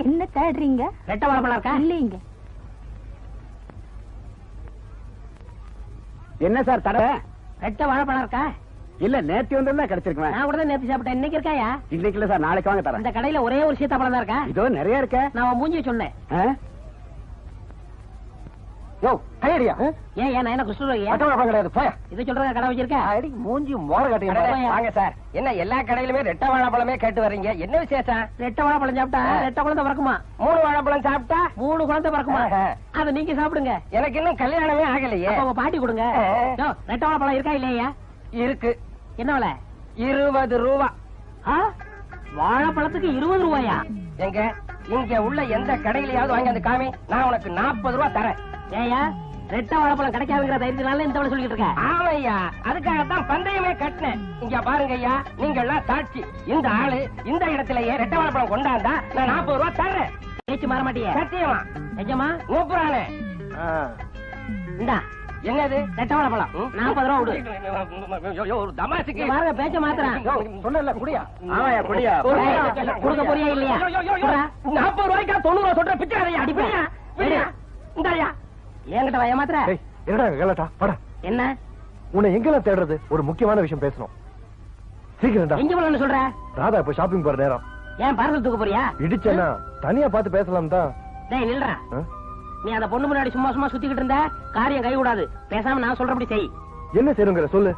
என்ன தேடுறீங்க? ரெட்டை வாழைப்பழம் இருக்கா? இல்லைங்க. என்ன சார் தர? ரெட்டை வாழைப்பழம் இருக்கா? இல்ல நேத்து வந்தா கிடைச்சிருக்கேன். நான் கூட தான் நேத்து சாப்பிட்டேன். இன்னைக்கு இருக்காயா? இன்னைக்கு இல்ல சார், நாளைக்கு வாங்க தரேன். இந்த கடையில ஒரே ஒரு சீத்தாப்பழம் தான் இருக்கா? இதோ நிறைய இருக்க. நான் மூஞ்சி சொன்னேன். யோ கையடியா? ஏன் நான் என்ன குஷ்டரோகியா? அட்டவணை கிடையாது போய். இது சொல்றத கடை வச்சிருக்க? அடி மூஞ்சி மோர கட்டிங்க. வாங்க சார். என்ன எல்லா கடையிலுமே ரெட்டை வாழைப்பழமே கேட்டு வர்றீங்க? என்ன விசேஷம்? ரெட்டை வாழைப்பழம் சாப்பிட்டா ரெட்டை குழந்தை பிறக்குமா? 3 வாழைப்பழம் சாப்பிட்டா 3 குழந்தை பிறக்குமா? அதை நீங்க சாப்பிடுங்க. எனக்கு இன்னும் கல்யாணமே ஆகலையே. அப்ப உங்க பாட்டி கொடுங்க. ரெட்டை வாழைப்பழம் இருக்கா இல்லையா? இருக்கு. என்ன விலை? 20 ரூபா. வாழைப்பழத்துக்கு 20 ரூபாயா? எங்க இங்க உள்ள எந்த கடையிலயாவது வாங்கி அந்த காமி, நான் உனக்கு 40 ரூபா தரேன். ஏயா ரெட்டை வாழைப்பழம் கிடைக்காதுங்கிற தைரியத்தினால இந்த சொல்லிட்டு இருக்க? ஆமையா, அதுக்காகத்தான் பந்தயமே கட்டினேன். இங்க பாருங்க ஐயா, நீங்க எல்லாம் சாட்சி. இந்த ஆளு இந்த இடத்திலேயே ரெட்டை வாழைப்பழம் கொண்டாந்தா நான் 40 ரூபா தர்றேன். பேச்சு மாற மாட்டியே? சத்தியமா? நிஜமா? கூப்பிடானே. இந்தா என்னது? ரெட்டை வாழைப்பழம் 40 ரூபா விடு. ஒரு தமாசுக்கு பாருங்க பேச்ச மாத்திரம். சொன்னல குடியா? ஆமாயா குடியா. கொடுக்க போறியா இல்லையா? 40 ரூபாய்க்கா 90 ரூபா சொல்ற பிச்சையா? அடிப்படியா? இந்தாயா என்கிட்ட வய மாத்திர. என்னடா கேளட்டா பட. என்ன உன்னை எங்கெல்லாம் தேடுறது? ஒரு முக்கியமான விஷயம் பேசணும். சீக்கிரம்டா. எங்க போறேன்னு சொல்ற? ராதா இப்ப ஷாப்பிங் போற நேரம். ஏன் பார்சல் தூக்க போறியா? இடிச்சேன்னா தனியா பார்த்து பேசலாம் தான். டேய் நில்றா. நீ அந்த பொண்ணு முன்னாடி சும்மா சும்மா சுத்திக்கிட்டு இருந்த காரியம் கை கூடாது. பேசாம நான் சொல்றபடி செய். என்ன செய்யுங்கிற சொல்லு.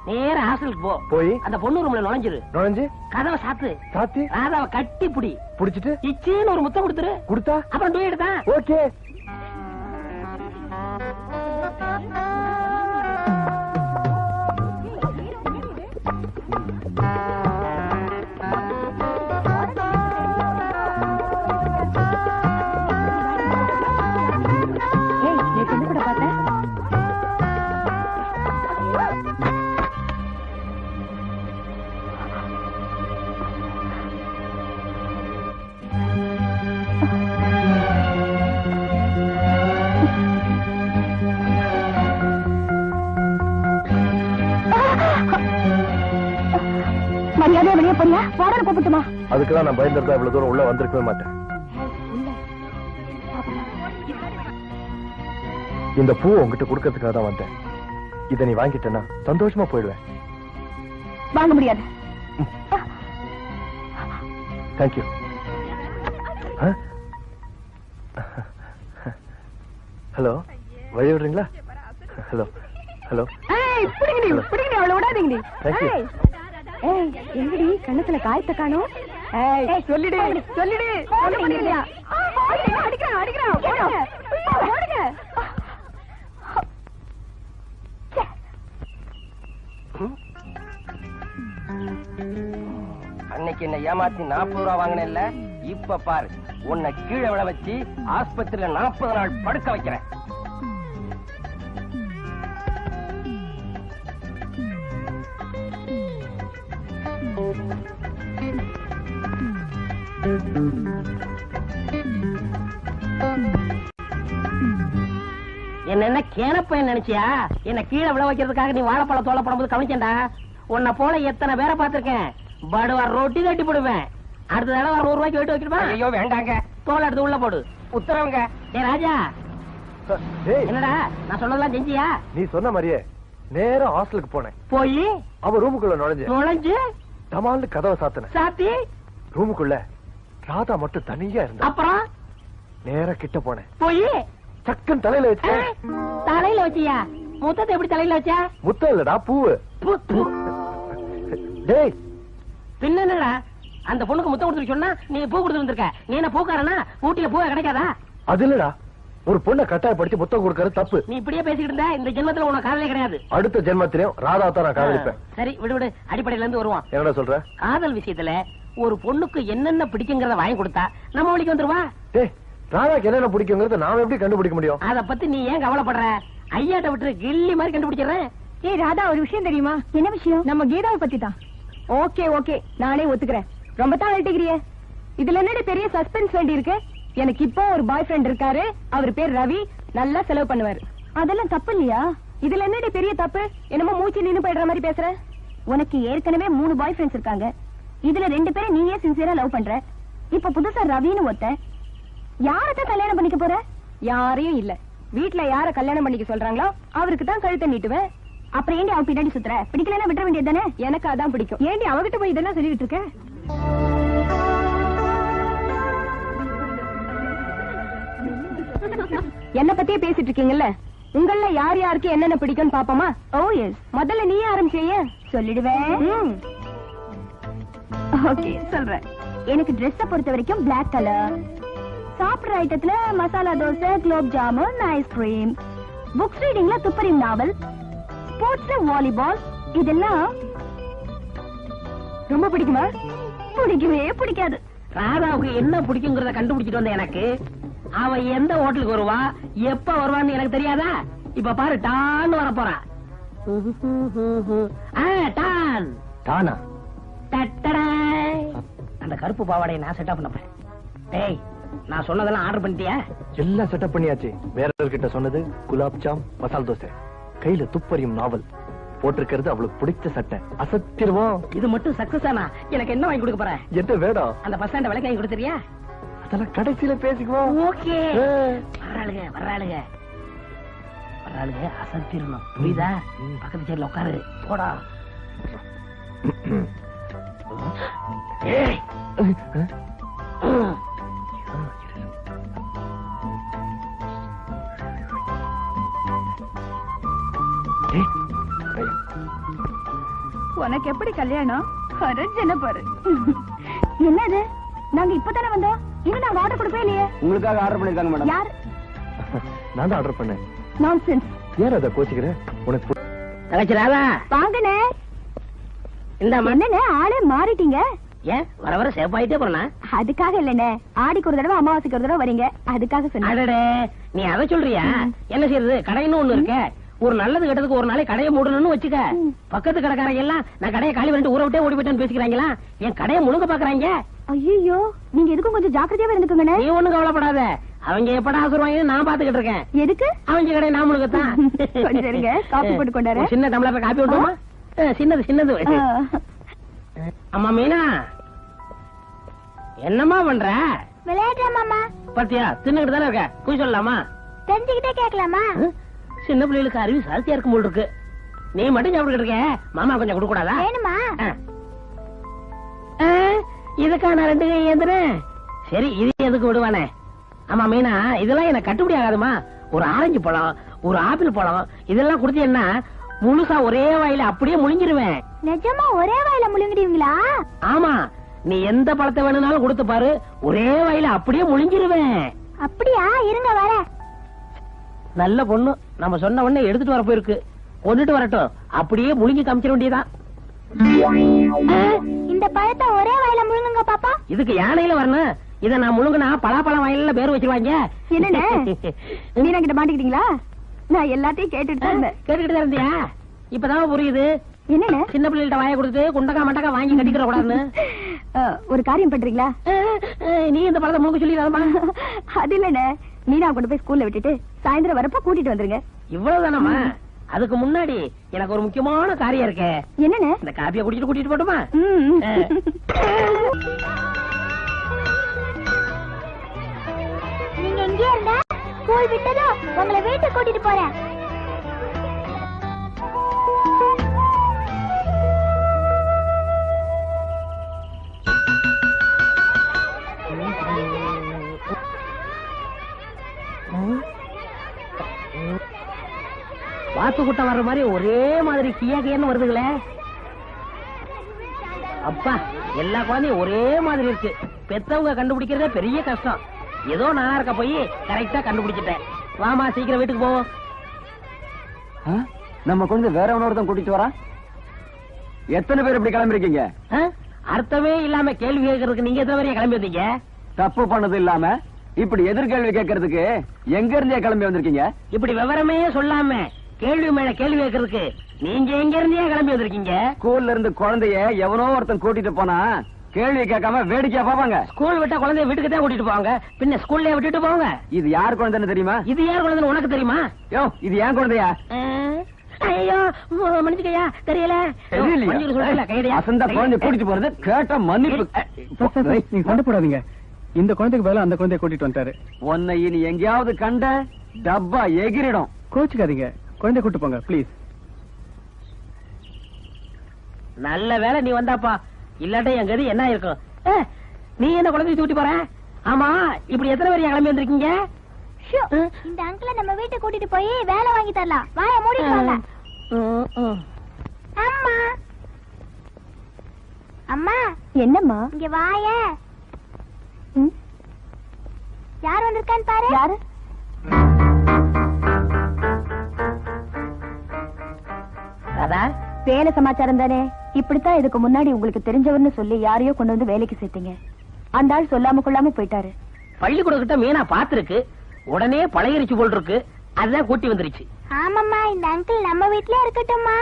நேரா ஹாஸ்டலுக்கு போ. போய் அந்த பொண்ணு ரூம்ல நுழைஞ்சு கதவை சாத்து. ராதாவை கட்டி புடி. புடிச்சிட்டு இச்சின்னு ஒரு முத்தம் கொடுத்துரு. கொடுத்தா அப்புறம் டூயட் தான். ஓகே. அதுக்குதான் நான் பயந்துருந்தா இவ்வளவு தூரம் உள்ள வந்திருக்கவே மாட்டேன். இந்த பூ உங்ககிட்ட கொடுக்கறதுக்காக தான் வந்தேன். இதை நீ வாங்கிட்டேன்னா சந்தோஷமா போயிடுவேன். வாங்க முடியாது. தேங்க்யூ. ஹலோ, வழி விடுறீங்களா? Hello hello. அவளை விடாதீங்க. எங்கடி கண்ணத்துல காயத்தை காணும்? சொல்லிடு சொல்லிடு. அன்னைக்கு என்ன ஏமாத்தி 40 ரூபா வாங்கினேன்ல, இப்ப பாரு உன்னை கீழே விழ வச்சு ஆஸ்பத்திரியில 40 நாள் படுக்க வைக்கிறேன். என்ன கேனப்பையன் நினைச்சியா? என்ன கீழே விழ வைக்கிறதுக்காக நீ வாழைப்பழ தோலை போடும்போது கவனிச்சேன்டா. உன்னை போல எத்தனை பேரை பார்த்திருக்கேன். படுவா ரொட்டி தட்டி போடுவேன். அடுத்த தடவை 100 ரூபாய்க்கு வெயிட் வச்சிருப்பா. ஐயோ வேண்டாங்க, தோலை எடுத்து உள்ள போடு. உத்தரவுங்க. ஏ ராஜா, என்னடா நான் சொன்னதெல்லாம் செஞ்சியா? நீ சொன்ன மாதிரியே நேரா ஹாஸ்டலுக்கு போனேன். போய் அவ ரூமுக்குள்ள நுழைஞ்சு தமால்னு கதவை சாத்தி ரூமுக்குள்ள ராதா மட்டும் தனியா இருந்தா. அப்புறம் நேரா கிட்ட போனேன். போய் சக்கன் தலையில வச்ச. தலையில வச்சியா? முத்தத்தை எப்படி தலையில வச்ச? முத்தம் இல்லடா, பூவு. டேய் பின்ன என்னடா, அந்த பொண்ணுக்கு முத்தம் கொடுத்து சொன்னா நீ பூ கொடுத்து வந்திருக்க. நீ என்ன பூக்காரனா? ஊட்டியில பூ கிடைக்காதா? அது இல்லடா, ஒரு பொண்ணை கட்டாயப்படுத்தி முத்தம் கொடுக்கறது தப்பு. நீ இப்படியே பேசிக்கிட்டு இருந்தா இந்த ஜென்மத்துல உனக்கு காதலே கிடையாது. அடுத்த ஜென்மத்திலையும் ராதா தான் நான் காதலிப்பேன். சரி விடு, அடிப்படையில இருந்து வருவான். என்னடா சொல்ற? காதல் விஷயத்துல ஒரு பொண்ணுக்கு என்னென்ன பிடிக்குங்கிறத வாங்கி கொடுத்தா நம்ம வழிக்கு வந்துருவா. டேய், ராதாக்கு என்னென்ன பிடிக்குங்கிறத நாம எப்படி கண்டுபிடிக்க முடியும்? அத பத்தி நீ ஏன் கவலைப்படுற? ஐயாட்ட விட்டு கில்லி மாதிரி கண்டுபிடிச்சிடுறேன். ஏய் ராதா, ஒரு விஷயம் தெரியுமா? என்ன விஷயம்? நம்ம கீதாவை பத்தி தான். ஓகே ஓகே, நானே ஒத்துக்கிறேன். ரொம்ப தான் அழட்டிக்கிறியே. இதுல என்னடி பெரிய சஸ்பென்ஸ் வேண்டி இருக்கு? எனக்கு இப்போ ஒரு பாய் ஃப்ரெண்ட் இருக்காரு. அவர் பேர் ரவி. நல்லா செலவு பண்ணுவாரு. அதெல்லாம் தப்பு இல்லையா? இதுல என்னடி பெரிய தப்பு? என்னமோ மூச்சு நின்னு போயிடுற மாதிரி பேசுற. உனக்கு ஏற்கனவே 3 பாய் ஃப்ரெண்ட்ஸ் இருக்காங்க. இதுல 2 பேரை நீயே சின்சியரா லவ் பண்ற. இப்ப புதுசா ரவின்னு ஒருத்தன். யாரத்தான் கல்யாணம் பண்ணிக்க போற? யாரையும் இல்ல. வீட்டுல யார கல்யாணம் பண்ணிக்க சொல்றாங்களோ அவருக்கு தான் கழுத்தை நீட்டுவேன். அப்புறம் ஏண்டி அவன் பின்னாடி சுத்துற? பிடிக்கலன்னா விட்டுற வேண்டியது தானே? எனக்கு அதான் பிடிக்கும். ஏண்டி அவகிட்ட போய் இதெல்லாம் சொல்லிட்டு இருக்க? என்ன பத்தியே பேசிட்டு இருக்கீங்கல்ல, உங்கள யார் யாருக்கு என்னென்ன பிடிக்கும் பாப்போமா? ஓ எஸ், முதல்ல நீ ஆரம்பிச்சேய. சொல்லிடுவேன். ஓகே சொல்றேன். எனக்கு ட்ரெஸ்ஸ பொறுத்த வரைக்கும் பிளாக் கலர். சாப்பிடுற ஐட்டத்துல மசாலா தோசை, குலோப் ஜாமுன், ஐஸ்கிரீம். புக்ஸ் ரீடிங்ல துப்பறியும் நாவல், ஸ்போர்ட்ஸ்ல வாலிபால். இதெல்லாம் ரொம்ப பிடிக்குமா? பிடிக்கவே பிடிக்காது. ராதாவுக்கு என்ன பிடிக்குங்கிறத கண்டுபிடிச்சிட்டு வந்த எனக்கு, அவ எந்த ஹோட்டலுக்கு வருவா, எப்ப வருவான்னு எனக்கு தெரியாதா? இப்ப பாரு, டான்னு வர போறா. டான் தானா? அந்த கருப்பு பாவாடையை நான் செட்டப் பண்ண போறேன். டேய், நான் சொன்னதெல்லாம் ஆர்டர் பண்ணிட்டியா? எல்லாம் செட்டப் பண்ணியாச்சு. வேற கிட்ட சொன்னது குலாப் ஜாம், மசால் தோசை, கையில துப்பறியும் நாவல், போட்டிருக்கிறது அவளுக்கு பிடிச்ச சட்டை. அசத்திருவோம். இது மட்டும் சக்சஸ் ஆனா எனக்கு என்ன வாங்கி கொடுக்க போறேன்? என்ன வேடம்? அந்த பஸ் ஸ்டாண்ட் விலைக்கு வாங்கி கொடுத்துறியா? அதெல்லாம் கடைசியில பேசிக்குவோம். ஓகே. வர்றாளுங்க வர்றாளுங்க வர்றாளுங்க, அசத்திரணும். புரியுதா? பக்கத்து சேர்ல உட்காரு. போடா. ஏய், உனக்கு எப்படி கல்யாணம்? என்ன பாரு. என்னது? நாங்க இப்பதானே வந்தோம். இன்னும் நாங்க ஆர்டர் கொடுக்கவே இல்லையே. உங்களுக்காக ஆர்டர் பண்ணிருக்காங்க மேடம். யார்? நான் தான் ஆர்டர் பண்ணேன். நான்சென்ஸ். ஏன் அதை கோச்சிக்கிறேன்? உனக்கு தலைச்சிராதா வாங்கனே. இந்த என்னண்ணே ஆளே மாறிட்டீங்க? ஏன் வர வர சேப்பாயிட்டே போறனா? அதுக்காக இல்லண்ணே, ஆடிக்கு ஒரு தடவை அமாவாசைக்கு ஒரு தடவை வரீங்க, அதுக்காக சொன்னேன். அடடே, நீ அதை சொல்றியா? என்ன செய்யறது, கடைன்னு ஒண்ணு இருக்க. ஒரு நல்லது கெட்டதுக்கு ஒரு நாளைக்கு கடையை மூடணும்னு வச்சுக்க. பக்கத்து கடைக்காரங்க எல்லாம் நான் கடையை காலி பண்ணிட்டு ஊரை விட்டே ஓடி போயிட்டேன்னு பேசிக்கிறாங்களா? என் கடையை முழுங்க பாக்குறாங்க. ஐயோ, நீங்க எதுக்கும் கொஞ்சம் ஜாக்கிரதையாவே இருந்துக்குங்கண்ணே. நீ ஒண்ணும் கவலைப்படாத. அவங்க எப்படா ஆசுருவாங்கன்னு நான் பாத்துக்கிட்டு இருக்கேன். எதுக்கு? அவங்க கடையை நான் முழுங்கத்தான். கொஞ்சம் இருங்க, காப்பி போட்டு கொண்டாரு. சின்ன டம்ளர்ல காப்பி விட்டுமா? சின்னது சின்னது. அம்மா மீனா, என்னம்மா பண்ற? விளையாடுற மாமா. பாத்தியா, தின்னுகிட்டு தானே இருக்க. போய் சொல்லலாமா? தெரிஞ்சுக்கிட்டே கேட்கலாமா? சின்ன பிள்ளைகளுக்கு அறிவு சாத்தியா இருக்கும் போல் இருக்கு. நீ மட்டும் சாப்பிட்டு இருக்க, மாமா கொஞ்சம் கொடுக்க கூடாதா? வேணுமா? இதுக்கா நான் 2 கை ஏந்துறேன். சரி, இது எதுக்கு விடுவானே? ஆமா மீனா, இதெல்லாம் எனக்கு கட்டுப்படி ஆகாதுமா. ஒரு ஆரஞ்சு பழம், ஒரு ஆப்பிள் பழம், இதெல்லாம் கொடுத்தீங்கன்னா முழுசா ஒரே வாயில அப்படியே முழுங்கிருவேன். நிஜமா ஒரே வாயில முழுங்கிடுவீங்களா? ஆமா, நீ எந்த பழத்தை வேணும்னாலும் கொடுத்து பாரு, ஒரே வாயில அப்படியே முழுங்கிருவேன். அப்படியா? இருங்க வர. நல்ல பொண்ணு, நம்ம சொன்ன உடனே எடுத்துட்டு வர போயிருக்கு. கொண்டுட்டு வரட்டும், அப்படியே முழுங்கி காமிச்சிட வேண்டியதான். இந்த பழத்தை ஒரே வாயில முழுங்குங்க பாப்பா. இதுக்கு யானையில வரணும். இத நான் முழுங்கினா பலாப்பழம் வாயில பேர் வச்சிருவாங்க. என்னண்ணே, மீனா கிட்ட மாட்டிக்கிட்டீங்களா? நான் எல்லாத்தையும் கேட்டுட்டு இருந்தேன். கேட்டுக்கிட்டு இருந்தியா? இப்பதான் புரியுது. என்னண்ணே, சின்ன பிள்ளைகிட்ட வாயை கொடுத்து குண்டக்கா மண்டக்கா வாங்கி கட்டிக்கிற கூடாதுன்னு. ஒரு காரியம் பண்றீங்களா? நீ இந்த பழத்தை முழுக்க சொல்லிடாதமா. அது இல்லண்ணே, மீனா கொண்டு போய் ஸ்கூல்ல விட்டுட்டு சாயந்தரம் வரப்ப கூட்டிட்டு வந்துருங்க. இவ்வளவுதானமா? அதுக்கு முன்னாடி எனக்கு ஒரு முக்கியமான காரியம் இருக்கு. என்னண்ணே? இந்த காப்பியை குடிச்சிட்டு கூட்டிட்டு போட்டுமா? நீங்க எங்கே இருந்தா ஸ்கூல் விட்டதோ உங்களை வீட்டுக்கு கூட்டிட்டு போறேன். வாத்து கூட்டம் வர்ற மாதிரி ஒரே மாதிரி கியன்னு வருதுங்களே. அப்பா, எல்லா குழந்தையும் ஒரே மாதிரி இருக்கு. பெத்தவங்க கண்டுபிடிக்கிறதே பெரிய கஷ்டம். ஏதோ நான் இருக்க போய் கரெக்டா கண்டுபிடிச்சிட்டேன். வாமா, சீக்கிரம் வீட்டுக்கு போவோம். நம்ம குழந்தை வேற ஒன்னொருத்தன் கூட்டிட்டு வரா. எத்தனை பேர் இப்படி கிளம்பிருக்கீங்க? அர்த்தமே இல்லாம கேள்வி கேட்கறதுக்கு நீங்க எத்தனை வரையும் கிளம்பி வந்தீங்க? தப்பு பண்ணது இல்லாம இப்படி எதிர்கேள்வி கேட்கறதுக்கு எங்க இருந்தே கிளம்பி வந்திருக்கீங்க? இப்படி விவரமே சொல்லாம கேள்வி மேல கேள்வி கேட்கறதுக்கு நீங்க எங்க இருந்தே கிளம்பி வந்திருக்கீங்க? ஸ்கூல்ல இருந்து குழந்தைய எவனோ ஒருத்தன் கூட்டிட்டு போனா கேள்வி கேட்காம வேடிக்கையா பாப்பாங்க. ஸ்கூல் விட்டா குழந்தைய வீட்டுக்கு தான் கூட்டிட்டு போவாங்க, பின்ன ஸ்கூல்ல விட்டுட்டு போவாங்க. இது யார் குழந்தைன்னு தெரியுமா? இது யார் குழந்தைன்னு உனக்கு தெரியுமா? யோ, இது ஏன் குழந்தையா? ஐயோ, மன்னிச்சுக்கையா, தெரியல. அசந்தா குழந்தை கூட்டிட்டு போறது கேட்ட மன்னிப்பு. கொண்டு போடாதீங்க. இந்த குழந்தைக்கு பதிலா அந்த குழந்தைய கூட்டிட்டு வந்துட்டாரு. உன்னை இனி எங்கேயாவது கண்ட டப்பா எகிரிடும். கோச்சுக்காதீங்க, குழந்தைய கூட்டு போங்க ப்ளீஸ். நல்ல வேலை நீ வந்தாப்பா, இல்லாட்ட என் கதி என்ன இருக்கும். நீ என்ன குழந்தைய தூட்டி போற? ஆமா, இப்படி எத்தனை பேர் கிளம்பி வந்திருக்கீங்க? இந்த அங்கிள நம்ம வீட்டை கூட்டிட்டு போய் வேலை வாங்கி தரலாம். வாய மூடிட்டு வாங்க. அம்மா அம்மா என்னம்மா? இங்க வாய. யார் வந்திருக்கான்னு பாரு. யாரு? ராதா, வேலை சமாச்சாரம் தானே. இப்படித்தான் இதுக்கு முன்னாடி உங்களுக்கு தெரிஞ்சவர்னு சொல்லி யாரையோ கொண்டு வந்து வேலைக்கு சேர்த்தீங்க. அந்த ஆள் சொல்லாம கொள்ளாம போயிட்டாரு. பள்ளிக்கூடக்கிட்ட மீனா பாத்துருக்கு, உடனே பழகிருச்சு போல் இருக்கு, அதுதான் கூட்டி வந்துருச்சு. ஆமாம்மா, இந்த அங்கிள் நம்ம வீட்லயே இருக்கட்டும்மா.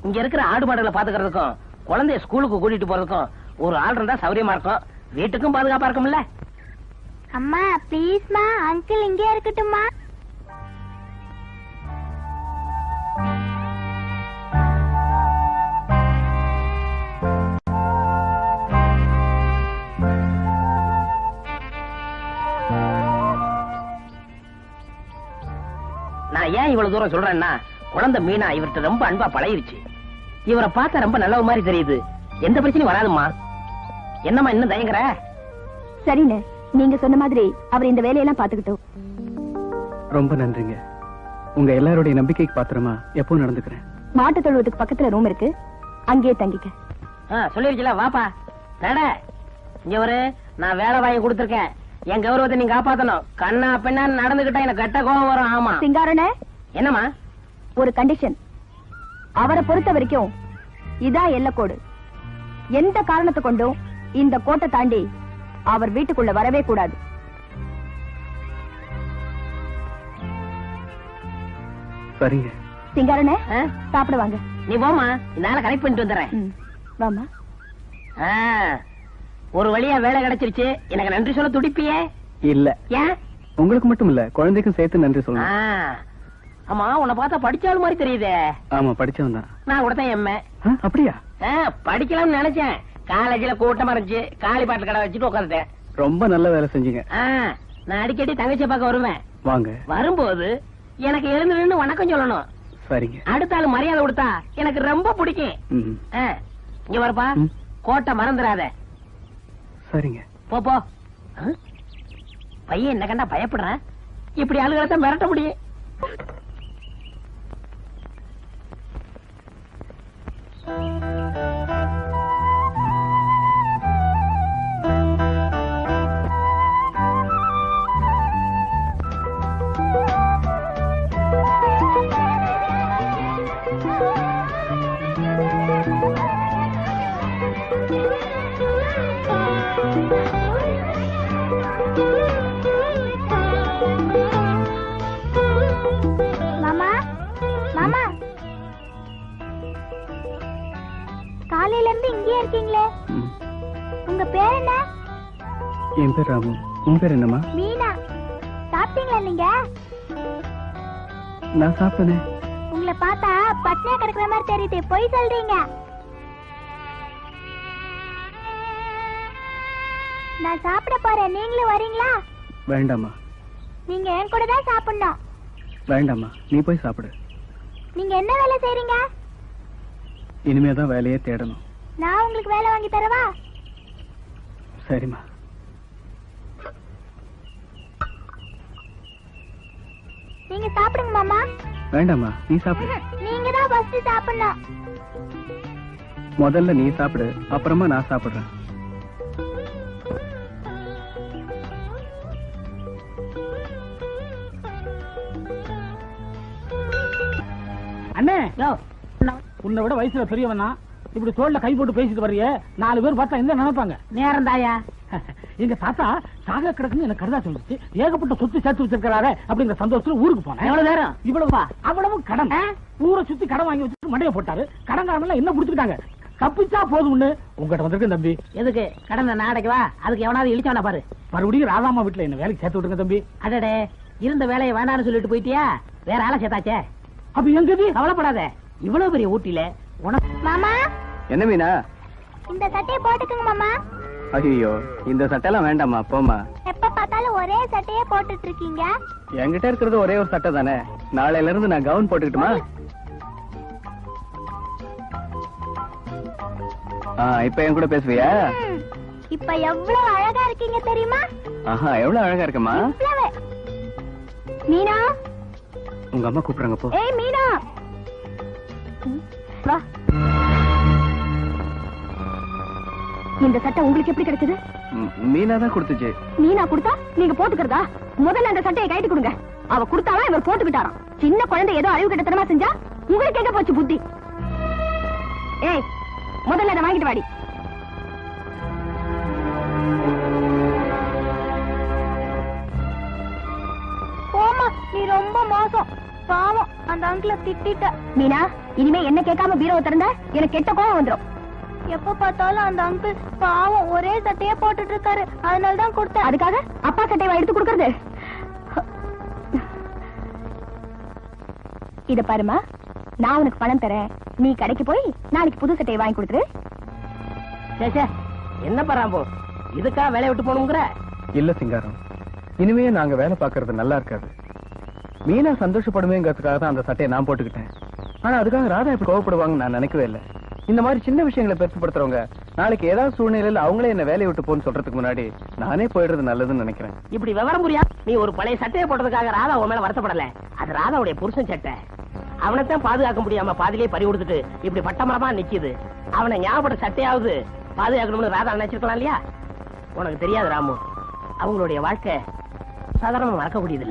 இங்க இருக்கிற ஆடு மாடுகளை பாத்துக்கிறதுக்கும் குழந்தைய ஸ்கூலுக்கு கூட்டிட்டு போறதுக்கும் ஒரு ஆள் இருந்தா சௌரியமா இருக்கும், வீட்டுக்கும் பாதுகாப்பா இருக்கும்ல. அம்மா ப்ளீஸ்மா, அங்கிள் இங்கே இருக்கட்டும்மா. நான் ஏன் இவ்வளவு தூரம் சொல்றேன்னா, குழந்தை மீனா இவர்கிட்ட ரொம்ப அன்பா பழகிருச்சு. இவரை பார்த்தா ரொம்ப நல்ல மாதிரி தெரியுது, எந்த பிரச்சனையும் வராதுமா. என்னம்மா இன்னும் தயங்குற? சரிண்ணே, நீங்க சொன்ன மாதிரி அவர் இந்த வேலையெல்லாம் பாத்துக்கிட்டோம். ரொம்ப நன்றிங்க. உங்க எல்லாருடைய நம்பிக்கைக்கு பாத்திரமா எப்பவும் நடந்துக்கிறேன். மாட்டு தொழுவத்துக்கு பக்கத்துல ரூம் இருக்கு, அங்கேயே தங்கிக்க. சொல்லிருச்சுல, வாப்பா நட. இங்க ஒரு நான் வேலை வாங்கி கொடுத்திருக்கேன், என் கௌரவத்தை நீங்க காப்பாத்தணும். கண்ணா பெண்ணா நடந்துகிட்டா எனக்கு கட்ட கோபம் வரும். ஆமா சிங்காரனே, என்னம்மா? ஒரு கண்டிஷன். அவரை பொறுத்த வரைக்கும் இதான் எல்லைக்கோடு. எந்த காரணத்தை கொண்டும் இந்த கோட்டை தாண்டி அவர் வீட்டுக்குள்ள வரவே கூடாது. சரிங்க. சிங்காரனே, சாப்பிடுவாங்க. நீ போமா, இந்த கரெக்ட் பண்ணிட்டு வந்துடுறேன். வாமா. ஒரு வழியா வேலை கிடைச்சிருச்சு, எனக்கு நன்றி சொல்ல துடிப்பியே? இல்ல, ஏன்? உங்களுக்கு மட்டும் இல்ல, குழந்தைக்கும் சேர்த்து நன்றி சொல்லணும். ஆமா, உன்னை பார்த்தா படிச்சாலும் மாதிரி தெரியுதே. ஆமா, படிச்சவன் தான். நான் கூட தான் எம்ஏ. அப்படியா? படிக்கலாம்னு நினைச்சேன், காலேஜ்ல கூட்டமா இருந்துச்சு, காலி பாட்டு கடை வச்சுட்டு உட்காந்துட்டேன். ரொம்ப நல்ல வேலை செஞ்சீங்க. நான் அடிக்கடி தங்கச்சியை பார்க்க வருவேன். வாங்க. வரும்போது எனக்கு எழுந்து நின்னு வணக்கம் சொல்லணும். சரிங்க. அடுத்த ஆளு மரியாதை கொடுத்தா எனக்கு ரொம்ப பிடிக்கும். இங்க வரப்பா, கோட்டை மறந்துடாத. சரிங்க. போ. பையன் என்ன கண்டா பயப்படுறான், இப்படி ஆளுகளை தான் மிரட்ட முடியும். மாமா, மாமா, காலையில இருந்து இங்கே இருக்கீங்களே, உங்க பேர் என்ன? என் பேர் ராமு. உன் பேர் என்னம்மா? மீனா. சாப்பிட்டீங்களா நீங்க? நான் சாப்பிட்டேன். உங்களை பார்த்தா பட்னியா கிடக்குற மாதிரி தெரியுது, பொய் சொல்றீங்க. நான் சாப்பிட போறேன், நீங்களும் வரீங்களா? வேண்டாமா. நீங்க என் கூட தான் சாப்பிடணும். வேண்டாமா, நீ போய் சாப்பிடு. நீங்க என்ன வேலை செய்றீங்க? இனிமேதான் வேலையே தேடணும். நான் உங்களுக்கு வேலை வாங்கி தரவா? சரிம்மா. நீங்க சாப்பிடுங்க மாமா. வேண்டாமா, நீ சாப்பிடு. நீங்க தான் ஃபர்ஸ்ட் சாப்பிடணும். முதல்ல நீ சாப்பிடு, அப்புறமா நான் சாப்பிடுறேன். அண்ணே, உன்னை விட வயசுல பெரியவனா, இப்படி தோல்ல கை போட்டு பேசிட்டு வர்றிய, 4 பேர் பார்த்தா என்ன நினைப்பாங்க? நேரம் தாயா, எங்க தாத்தா சாக கிடக்குன்னு எனக்கு கருதா சொல்லிச்சு. ஏகப்பட்ட சொத்து சேர்த்து வச்சிருக்காரு அப்படிங்கிற சந்தோஷத்துல ஊருக்கு போனேன். எவ்வளவு நேரம்? இவ்வளவுவா? அவ்வளவு கடன். ஊரை சுத்தி கடன் வாங்கி வச்சுட்டு மண்டைய போட்டாரு. கடன்காரன் எல்லாம் என்ன புடிச்சுக்கிட்டாங்க. தப்பிச்சா போதும்னு உங்ககிட்ட வந்திருக்கேன் தம்பி. எதுக்கு? கடனை நாடைக்கு வா, அதுக்கு எவனாவது இழிச்சவனா பாரு. மறுபடியும் ராதாமா வீட்டுல என்ன வேலைக்கு சேர்த்து விட்டுருங்க தம்பி. அடடே, இருந்த வேலையை வேண்டாம்னு சொல்லிட்டு போயிட்டியா? வேற ஆளை சேர்த்தாச்சே. அப்ப எங்கது? கவலைப்படாத, இவ்வளவு பெரிய ஊட்டில உனக்கு. மாமா, என்ன மீனா? இந்த சட்டையை போட்டுக்குங்க மாமா. ஐயோ இந்த சட்டையெல்லாம் வேண்டாமா, போமா. எப்ப பார்த்தாலும் ஒரே சட்டையே போட்டுட்டு இருக்கீங்க. என்கிட்ட இருக்கிறது ஒரே ஒரு சட்டை தானே, நாளையில இருந்து நான் கவுன் போட்டுக்கிட்டுமா? இப்ப என் கூட பேசுவியா? இப்ப எவ்வளவு அழகா இருக்கீங்க தெரியுமா? ஆஹா, எவ்வளவு அழகா இருக்கமா. மீனா, உங்க அம்மா கூப்பிடுறாங்க, போ. ஏய் மீனா, வா. இந்த சட்டை உங்களுக்கு எப்படி கிடைச்சது? மீனா தான் கொடுத்துச்சு. மீனா கொடுத்தா நீங்க போட்டுக்கிறதா? முதல்ல அந்த சட்டையை கைட்டு கொடுங்க. அவ கொடுத்தாலும் இவர் போட்டுக்கிட்டாராம். சின்ன குழந்தை ஏதோ அழிவு கட்டத்தனமா செஞ்சா உங்களுக்கு எங்க போச்சு புத்தி? ஏய், முதல்ல அதை வாங்கிட்டு வாடி. போமா, நீ ரொம்ப மோசம். பாவம், அந்த அங்கிள திட்டிட்ட. மீனா, இனிமே என்ன கேட்காம பீரோவை திறந்த எனக்கு கெட்ட கோவம் வந்துடும். எப்ப பார்த்தாலும் அந்த அங்கிள் பாவம் ஒரே சட்டையே போட்டுட்டு இருக்காரு, அதனாலதான் கொடுத்தேன். அதுக்காக அப்பா சட்டையை எடுத்து கொடுக்கறது? இத பாருமா, நான் உனக்கு பணம் தரேன், நீ கடைக்கு போய் நாளைக்கு புது சட்டையை வாங்கி கொடுத்துரு. என்ன பராம்போ, இதுக்கா வேலையை விட்டு போகணுங்கிற? இல்ல சிங்காரம், இனிமே நாங்க வேலை பாக்குறது நல்லா இருக்காது. மீனா சந்தோஷப்படுமேங்கிறதுக்காக தான் அந்த சட்டையை நான் போட்டுக்கிட்டேன். ஆனா அதுக்காக ராதா இப்ப கோவப்படுவாங்கன்னு நான் நினைக்கவே இல்லை. இந்த மாதிரி சின்ன விஷயங்களை பெருசுப்படுத்துறவங்க நாளைக்கு ஏதாவது சூழ்நிலையில அவங்களே என்ன வேலையை விட்டு போன்னு சொல்றதுக்கு முன்னாடி நானே போயிடுறது நல்லதுன்னு நினைக்கிறேன். இப்படி விவரம் புரியா? நீ ஒரு பழைய சட்டையை போட்டதுக்காக ராதா உன் மேல வருத்தப்படல. அது ராதாவுடைய புருஷன் சட்டை. அவனைத்தான் பாதுகாக்க முடியாம பாதிலேயே பறி கொடுத்துட்டு இப்படி பட்டமரமா நிக்குது. அவனை ஞாபகப்பட்ட சட்டையாவது பாதுகாக்கணும்னு ராதா நினைச்சிருக்கலாம் இல்லையா? உனக்கு தெரியாது ராமு, அவங்களுடைய வாழ்க்கை சாதாரணமா மறக்க கூடியதில்லை.